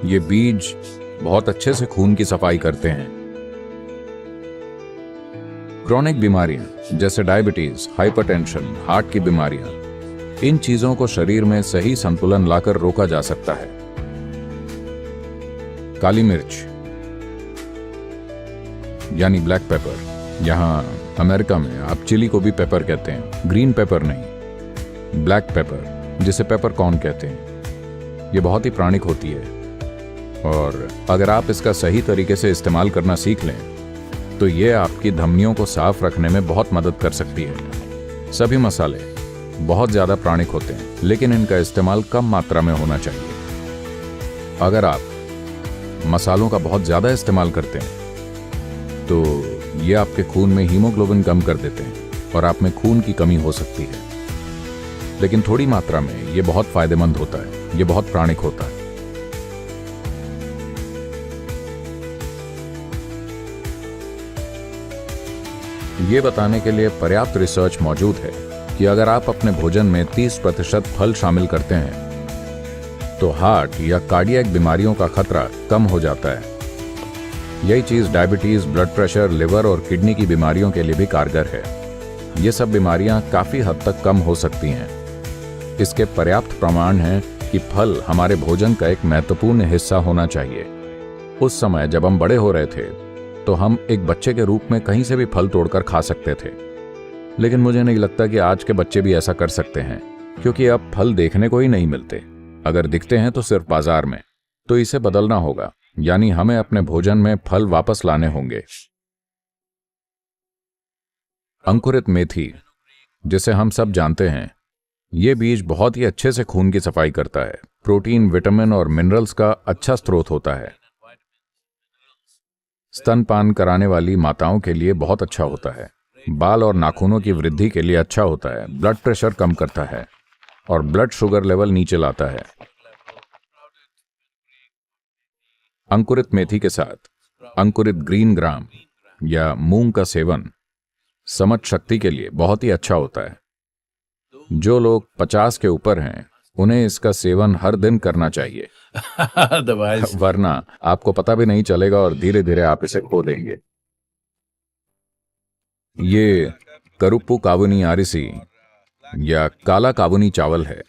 ये बीज बहुत अच्छे से खून की सफाई करते हैं। क्रॉनिक बीमारियां जैसे डायबिटीज, हाइपरटेंशन, हार्ट की बीमारियां, इन चीजों को शरीर में सही संतुलन लाकर रोका जा सकता है। काली मिर्च यानी ब्लैक पेपर, यहां अमेरिका में आप चिली को भी पेपर कहते हैं, ग्रीन पेपर नहीं, ब्लैक पेपर जिसे पेपर कॉर्न कहते हैं। ये बहुत ही प्राणिक होती है और अगर आप इसका सही तरीके से इस्तेमाल करना सीख लें तो ये आपकी धमनियों को साफ रखने में बहुत मदद कर सकती है। सभी मसाले बहुत ज़्यादा प्राणिक होते हैं, लेकिन इनका इस्तेमाल कम मात्रा में होना चाहिए। अगर आप मसालों का बहुत ज़्यादा इस्तेमाल करते हैं तो ये आपके खून में हीमोग्लोबिन कम कर देते हैं और आप में खून की कमी हो सकती है। लेकिन थोड़ी मात्रा में ये बहुत फायदेमंद होता है, ये बहुत प्राणिक होता है। ये बताने के लिए पर्याप्त रिसर्च मौजूद है कि अगर आप अपने भोजन में 30% फल शामिल करते हैं तो हार्ट या कार्डियक बीमारियों का खतरा कम हो जाता है। यही चीज डायबिटीज, ब्लड प्रेशर, लिवर और किडनी की बीमारियों के लिए भी कारगर है। ये सब बीमारियां काफी हद तक कम हो सकती हैं। इसके पर्याप्त प्रमाण हैं कि फल हमारे भोजन का एक महत्वपूर्ण हिस्सा होना चाहिए। उस समय जब हम बड़े हो रहे थे तो हम एक बच्चे के रूप में कहीं से भी फल तोड़कर खा सकते थे, लेकिन मुझे नहीं लगता कि आज के बच्चे भी ऐसा कर सकते हैं, क्योंकि अब फल देखने को ही नहीं मिलते। अगर दिखते हैं तो सिर्फ बाजार में। तो इसे बदलना होगा, यानी हमें अपने भोजन में फल वापस लाने होंगे। अंकुरित मेथी, जिसे हम सब जानते हैं, ये बीज बहुत ही अच्छे से खून की सफाई करता है। प्रोटीन, विटामिन और मिनरल्स का अच्छा स्रोत होता है। स्तनपान कराने वाली माताओं के लिए बहुत अच्छा होता है। बाल और नाखूनों की वृद्धि के लिए अच्छा होता है। ब्लड प्रेशर कम करता है और ब्लड शुगर लेवल नीचे लाता है। अंकुरित मेथी के साथ अंकुरित ग्रीन ग्राम या मूंग का सेवन समझ शक्ति के लिए बहुत ही अच्छा होता है। जो लोग 50 के ऊपर हैं उन्हें इसका सेवन हर दिन करना चाहिए वरना आपको पता भी नहीं चलेगा और धीरे धीरे आप इसे खो देंगे। ये करुप्पू कावुनी आरिसी या काला कावुनी चावल है।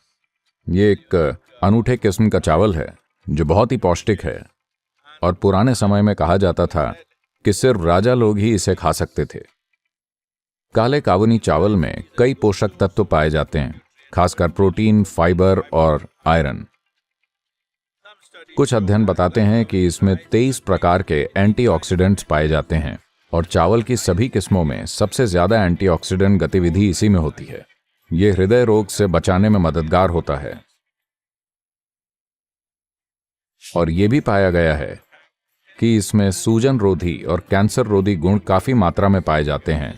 ये एक अनूठे किस्म का चावल है जो बहुत ही पौष्टिक है और पुराने समय में कहा जाता था कि सिर्फ राजा लोग ही इसे खा सकते थे। काले कावुनी चावल में कई पोषक तत्व पाए जाते हैं, खासकर प्रोटीन, फाइबर और आयरन। कुछ अध्ययन बताते हैं कि इसमें 23 प्रकार के एंटीऑक्सीडेंट्स पाए जाते हैं और चावल की सभी किस्मों में सबसे ज्यादा एंटीऑक्सीडेंट गतिविधि इसी में होती है। यह हृदय रोग से बचाने में मददगार होता है और यह भी पाया गया है कि इसमें सूजन रोधी और कैंसर रोधी गुण काफी मात्रा में पाए जाते हैं।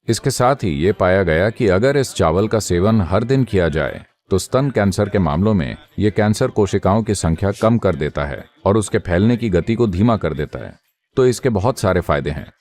इसके साथ ही ये पाया गया कि अगर इस चावल का सेवन हर दिन किया जाए तो स्तन कैंसर के मामलों में ये कैंसर कोशिकाओं की संख्या कम कर देता है और उसके फैलने की गति को धीमा कर देता है। तो इसके बहुत सारे फायदे हैं।